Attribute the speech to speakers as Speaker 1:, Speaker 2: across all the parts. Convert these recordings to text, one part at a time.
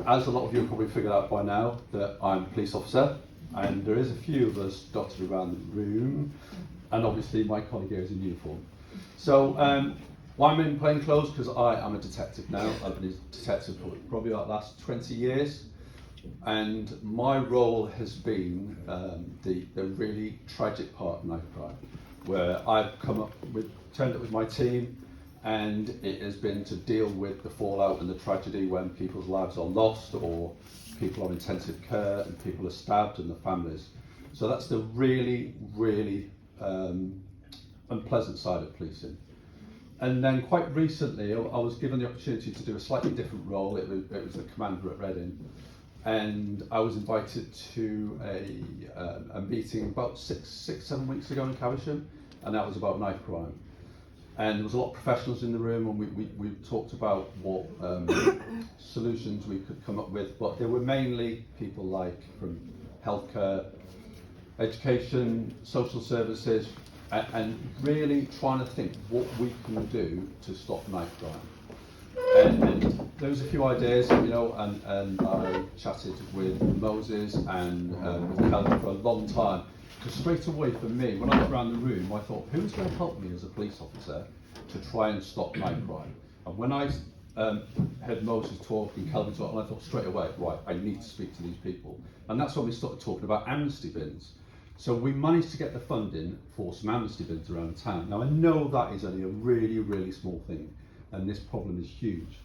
Speaker 1: as a lot of you have probably figured out by now, that I'm a police officer, and there is a few of us dotted around the room, and obviously my colleague here is in uniform. So well, I'm in plain clothes because I am a detective now. I've been a detective for probably like the last 20 years, and my role has been the really tragic part of knife crime, where I've turned up with my team, and it has been to deal with the fallout and the tragedy when people's lives are lost, or people on intensive care, and people are stabbed, and the families. So that's the really, really unpleasant side of policing. And then quite recently, I was given the opportunity to do a slightly different role. It was the commander at Reading, and I was invited to a meeting about 7 weeks ago in Caversham, and that was about knife crime. And there was a lot of professionals in the room, and we talked about what solutions we could come up with, but there were mainly people like from healthcare, education, social services, and really trying to think what we can do to stop knife crime. And there was a few ideas, you know, and I chatted with Moses and with Kelly for a long time. Because straight away for me, when I got around the room, I thought, who's going to help me as a police officer to try and stop knife crime? And when I heard Moses talk and Kelvin talk, and I thought straight away, right, I need to speak to these people. And that's when we started talking about amnesty bins. So we managed to get the funding for some amnesty bins around town. Now I know that is only a really, really small thing, and this problem is huge.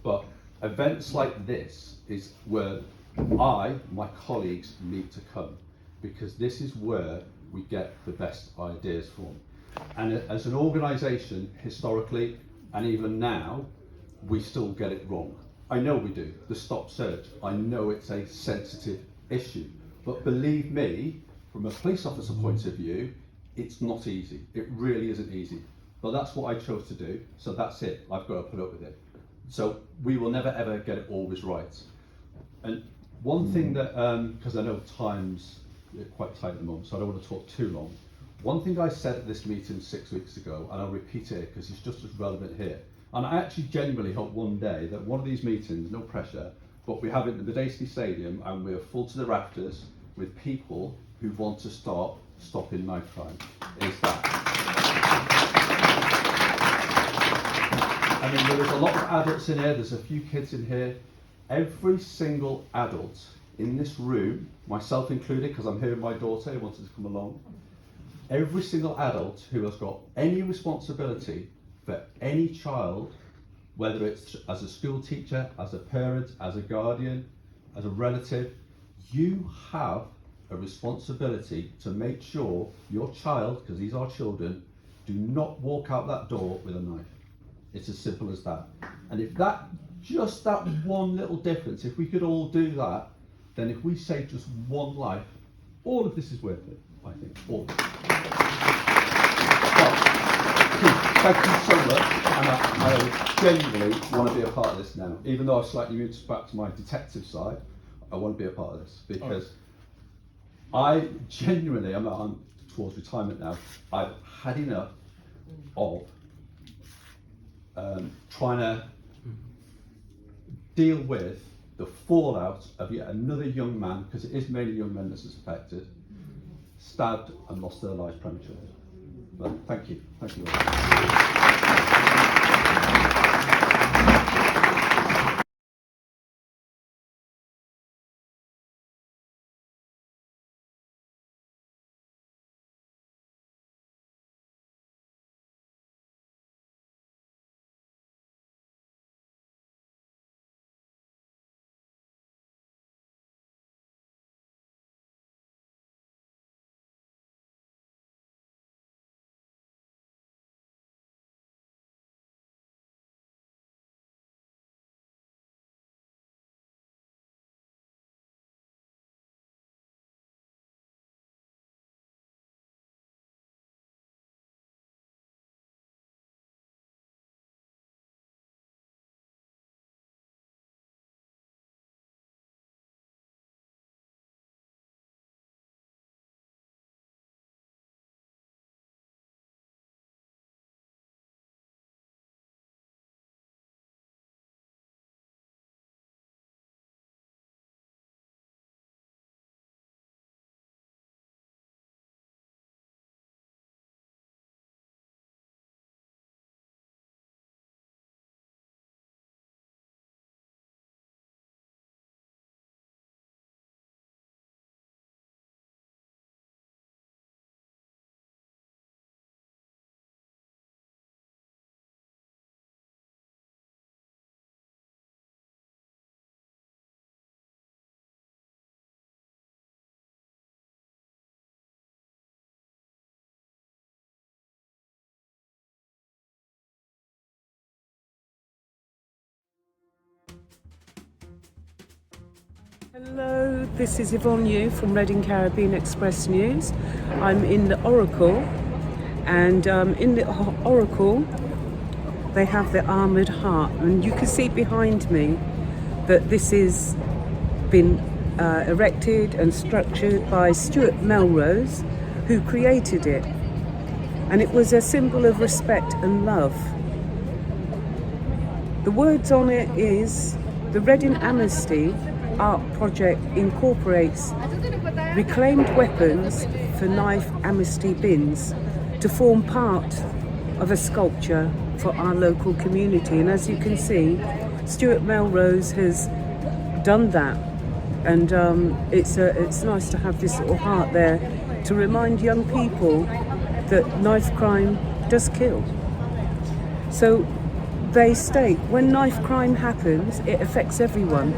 Speaker 1: But events like this is where my colleagues need to come, because this is where we get the best ideas from. And as an organisation, historically, and even now, we still get it wrong. I know we do. The stop search, I know it's a sensitive issue, but believe me, from a police officer point of view, it's not easy. It really isn't easy. But that's what I chose to do, so that's it. I've got to put up with it. So we will never ever get it always right. And one thing that, because I know time's quite tight at the moment, so I don't want to talk too long. One thing I said at this meeting 6 weeks ago, and I'll repeat it because it's just as relevant here. And I actually genuinely hope one day that one of these meetings, no pressure, but we have it in the Medeski Stadium and we're full to the rafters with people who want to start stopping knife crime. Is that? I mean, there is a lot of adults in here, there's a few kids in here. Every single adult in this room, myself included, because I'm here with my daughter who wanted to come along, every single adult who has got any responsibility for any child, whether it's as a school teacher, as a parent, as a guardian, as a relative, you have a responsibility to make sure your child, because these are children, do not walk out that door with a knife. It's as simple as that. And if just that one little difference, if we could all do that, then if we save just one life, all of this is worth it, I think, all of it. Well, thank you so much, and I genuinely want to be a part of this now. Even though I've slightly moved back to my detective side, I want to be a part of this, because I genuinely, I'm towards retirement now, I've had enough of trying to deal with the fallout of yet another young man, because it is mainly young men that is affected, stabbed and lost their lives prematurely. But thank you. Thank you.
Speaker 2: Hello, this is Yvonne Yu from Reading Caribbean Express News. I'm in the Oracle, and in the Oracle they have the Armoured Heart, and you can see behind me that this has been erected and structured by Stuart Melrose, who created it, and it was a symbol of respect and love. The words on it is, the Reading Amnesty Art Project incorporates reclaimed weapons for knife amnesty bins to form part of a sculpture for our local community. And as you can see, Stuart Melrose has done that, and it's nice to have this little heart there to remind young people that knife crime does kill. So they state, when knife crime happens, it affects everyone,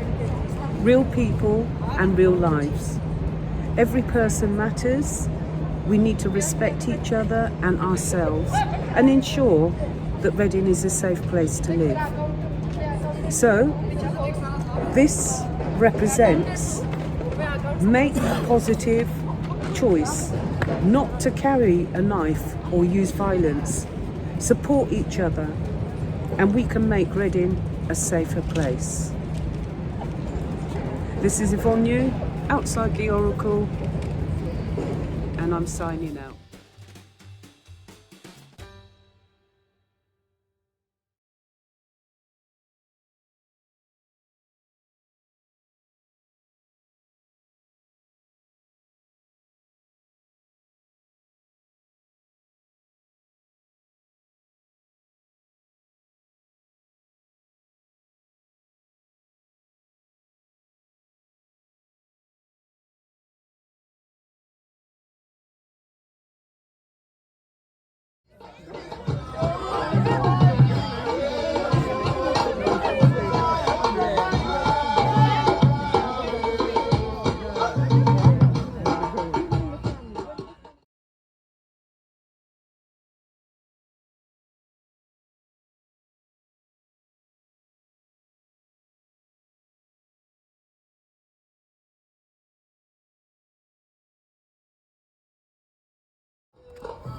Speaker 2: real people and real lives. Every person matters. We need to respect each other and ourselves and ensure that Reading is a safe place to live. So this represents, make a positive choice not to carry a knife or use violence. Support each other, and we can make Reading a safer place. This is Yvonne Yu, outside the Oracle, and I'm signing out.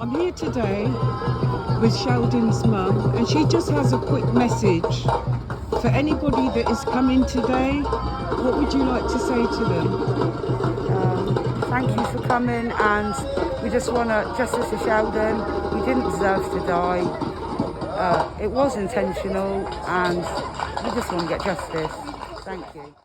Speaker 2: I'm here today with Sheldon's mum, and she just has a quick message for anybody that is coming today. What would you like to say to them?
Speaker 3: Thank you for coming, and we just want justice for Sheldon. He didn't deserve to die. It was intentional, and we just want to get justice. Thank you.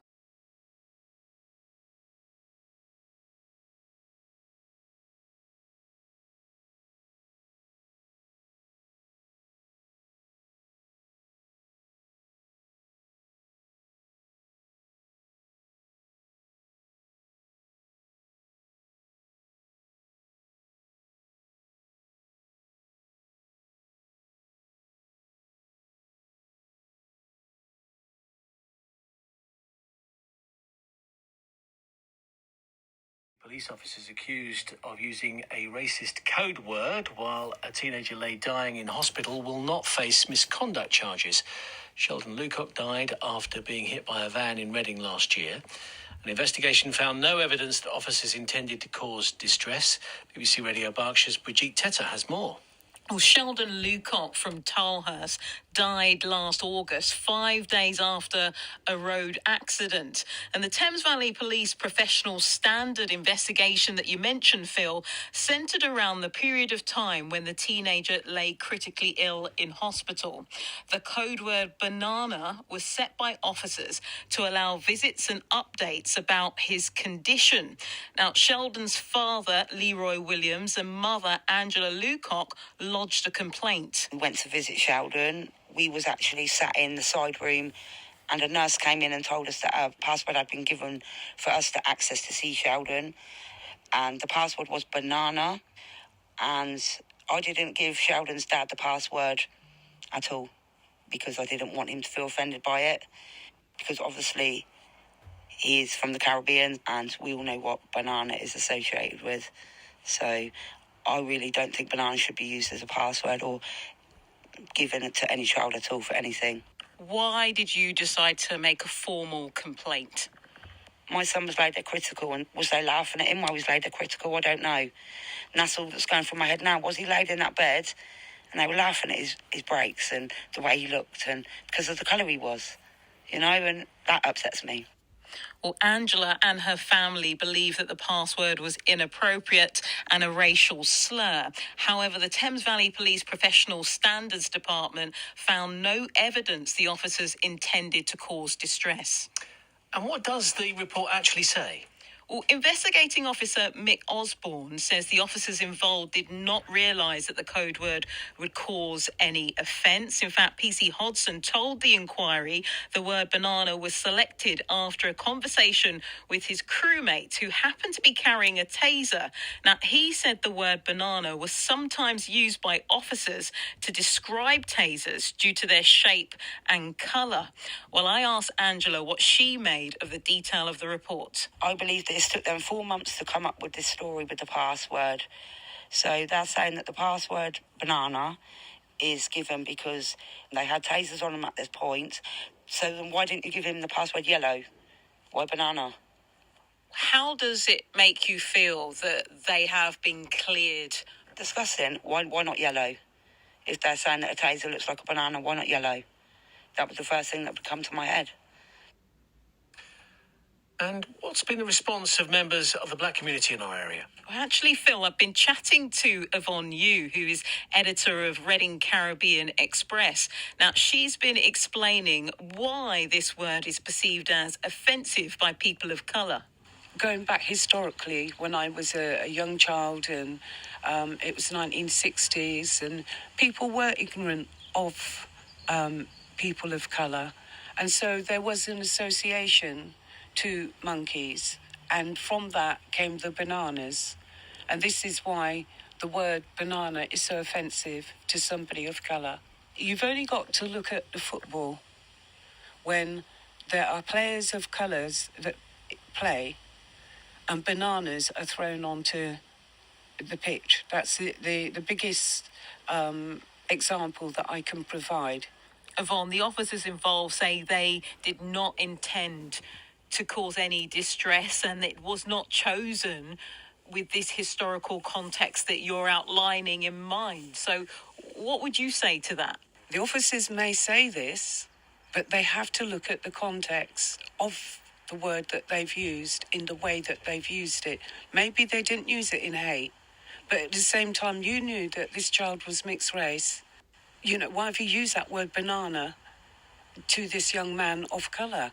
Speaker 4: Police officers accused of using a racist code word while a teenager lay dying in hospital will not face misconduct charges. Sheldon Lucock died after being hit by a van in Reading last year. An investigation found no evidence that officers intended to cause distress. BBC Radio Berkshire's Brigitte Teta has more.
Speaker 5: Well, Sheldon Lucock from Tilehurst died last August, 5 days after a road accident. And the Thames Valley Police professional standard investigation that you mentioned, Phil, centred around the period of time when the teenager lay critically ill in hospital. The code word banana was set by officers to allow visits and updates about his condition. Now, Sheldon's father, Leroy Williams, and mother, Angela Lucock, lodged a complaint.
Speaker 3: We went to visit Sheldon. We was actually sat in the side room, and a nurse came in and told us that a password had been given for us to access to see Sheldon, and the password was banana, and I didn't give Sheldon's dad the password at all because I didn't want him to feel offended by it, because obviously he is from the Caribbean and we all know what banana is associated with. So I really don't think banana should be used as a password or given it to any child at all for anything.
Speaker 5: Why did you decide to make a formal complaint?
Speaker 3: My son was laid there critical, and was they laughing at him while he was laid there critical? I don't know. And that's all that's going through my head now. Was he laid in that bed and they were laughing at his breaks and the way he looked, and because of the colour he was, and that upsets me.
Speaker 5: Well, Angela and her family believe that the password was inappropriate and a racial slur. However, the Thames Valley Police Professional Standards Department found no evidence the officers intended to cause distress.
Speaker 4: And what does the report actually say?
Speaker 5: Well, investigating officer Mick Osborne says the officers involved did not realise that the code word would cause any offence. In fact, PC Hodson told the inquiry the word banana was selected after a conversation with his crewmate who happened to be carrying a taser. Now, he said the word banana was sometimes used by officers to describe tasers due to their shape and colour. Well, I asked Angela what she made of the detail of the report.
Speaker 3: I believe that it took them 4 months to come up with this story with the password. So they're saying that the password banana is given because they had tasers on them at this point. So then why didn't you give him the password yellow? Why banana?
Speaker 5: How does it make you feel that they have been cleared?
Speaker 3: Disgusting. Why not yellow? If they're saying that a taser looks like a banana, why not yellow? That was the first thing that would come to my head.
Speaker 4: And what's been the response of members of the black community in our area?
Speaker 5: Well, actually, Phil, I've been chatting to Yvonne Yu, who is editor of Reading Caribbean Express. Now, she's been explaining why this word is perceived as offensive by people of colour.
Speaker 2: Going back historically, when I was a young child, and it was 1960s, and people were ignorant of people of colour, and so there was an association to monkeys, and from that came the bananas, and this is why the word banana is so offensive to somebody of colour. You've only got to look at the football when there are players of colours that play and bananas are thrown onto the pitch. That's the biggest example that I can provide.
Speaker 5: Yvonne, the officers involved say they did not intend to cause any distress, and it was not chosen with this historical context that you're outlining in mind. So what would you say to that?
Speaker 2: The officers may say this, but they have to look at the context of the word that they've used in the way that they've used it. Maybe they didn't use it in hate, but at the same time you knew that this child was mixed race. Why have you used that word banana to this young man of colour?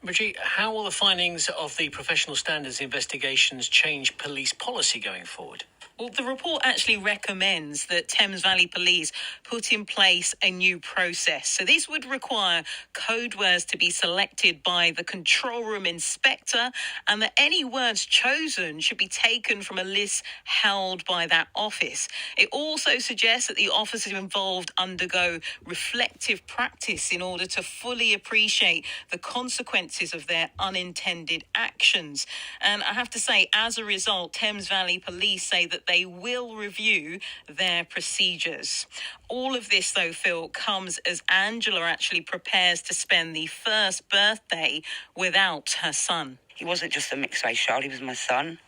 Speaker 4: Brigitte, how will the findings of the professional standards investigations change police policy going forward?
Speaker 5: Well, the report actually recommends that Thames Valley Police put in place a new process. So this would require code words to be selected by the control room inspector, and that any words chosen should be taken from a list held by that office. It also suggests that the officers involved undergo reflective practice in order to fully appreciate the consequences of their unintended actions. And I have to say, as a result, Thames Valley Police say that they will review their procedures. All of this, though, Phil, comes as Angela actually prepares to spend the first birthday without her son.
Speaker 3: He wasn't just a mixed-race child, he was my son.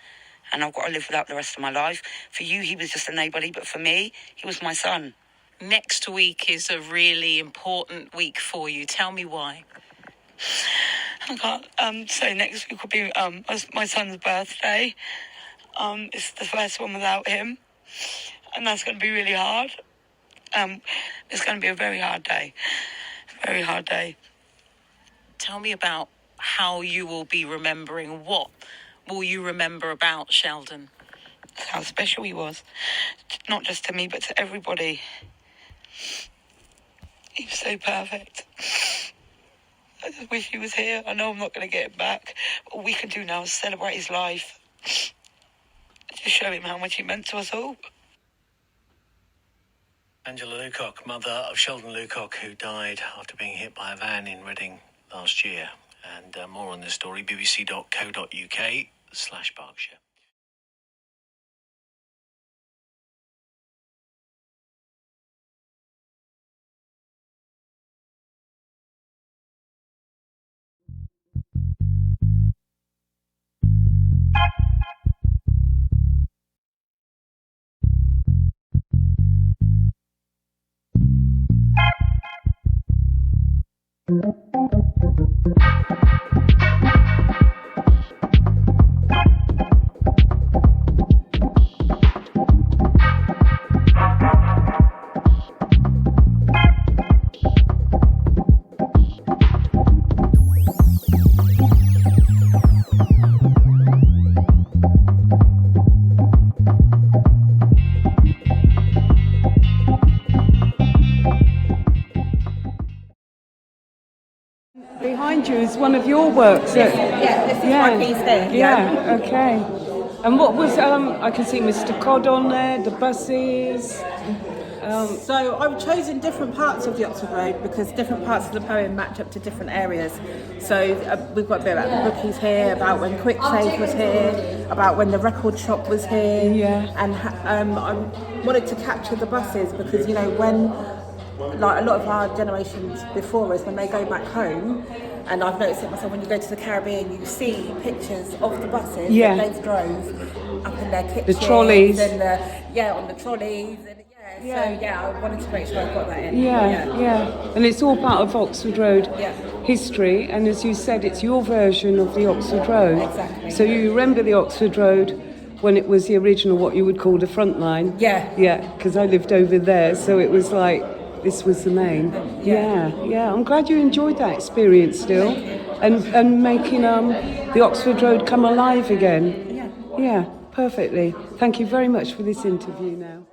Speaker 3: And I've got to live with that the rest of my life. For you, he was just a nobody, but for me, he was my son.
Speaker 5: Next week is a really important week for you. Tell me why.
Speaker 3: I can't say next week will be my son's birthday. It's the first one without him, and that's going to be really hard. It's going to be a very hard day. Very hard day.
Speaker 5: Tell me about how you will be remembering. What will you remember about Sheldon?
Speaker 3: How special he was. Not just to me, but to everybody. He was so perfect. I just wish he was here. I know I'm not going to get him back. But all we can do now is celebrate his life. Just show him how much he meant to us all.
Speaker 4: Angela Lucock, mother of Sheldon Lucock, who died after being hit by a van in Reading last year. And more on this story, bbc.co.uk/Berkshire.
Speaker 2: behind you is one of your works.
Speaker 6: This is my piece here.
Speaker 2: Yeah, okay. And what was, I can see Mr. Cod on there, the buses.
Speaker 6: So I've chosen different parts of the Oxford Road because different parts of the poem match up to different areas. So we've got a bit about the bookies here, about when Quick Save was here, about when the record shop was here.
Speaker 2: Yeah.
Speaker 6: And I wanted to capture the buses because, you know, when like a lot of our generations before us, when they go back home, and I've noticed it myself, when you go to the Caribbean, you see pictures of the buses that they drove up in their kitchens.
Speaker 2: The trolleys.
Speaker 6: And on the trolleys. And, so I wanted to make sure I got that in.
Speaker 2: Yeah. And it's all part of Oxford Road history, and as you said, it's your version of the Oxford Road.
Speaker 6: Exactly.
Speaker 2: So you remember the Oxford Road when it was the original, what you would call the front line?
Speaker 6: Yeah.
Speaker 2: Yeah, because I lived over there, so it was like, this was the main. Yeah. I'm glad you enjoyed that experience still, and making the Oxford Road come alive again. Yeah, perfectly. Thank you very much for this interview now.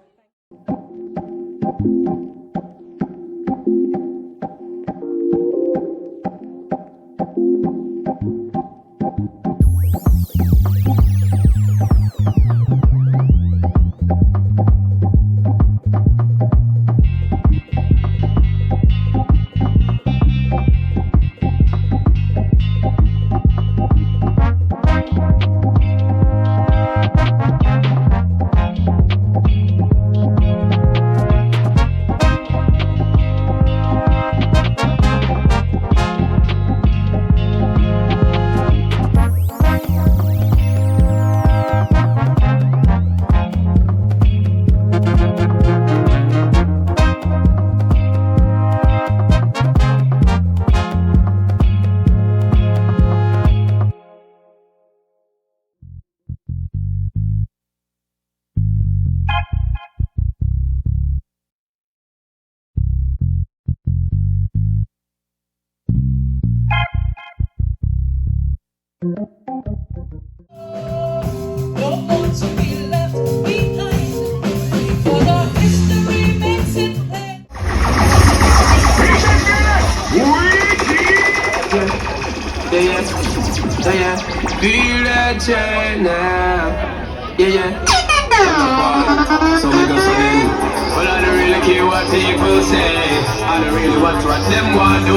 Speaker 7: Feel that chain now. So we go swimming. Well, I don't really care what people say. I don't really watch what them want do.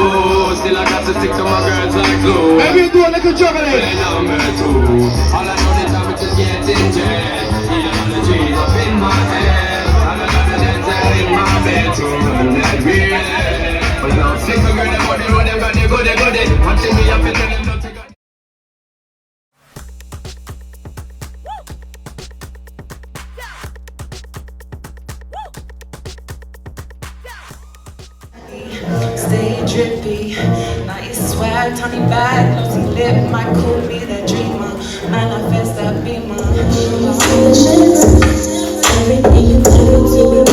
Speaker 7: Still I got to stick to my girls like glue.
Speaker 8: Maybe you do like a juggling.
Speaker 7: Play number 2. All I know is I'm just getting jet. Yeah, all the G's up in my head. All I got is that in my bed to run that real. But now sick of girl, them what them got, they go. One thing me have to tell them not to go.
Speaker 9: Stay drippy, nice swag, tiny bag, glossy lip, my cool, be that dreamer, manifest that beamer. Everything you do to be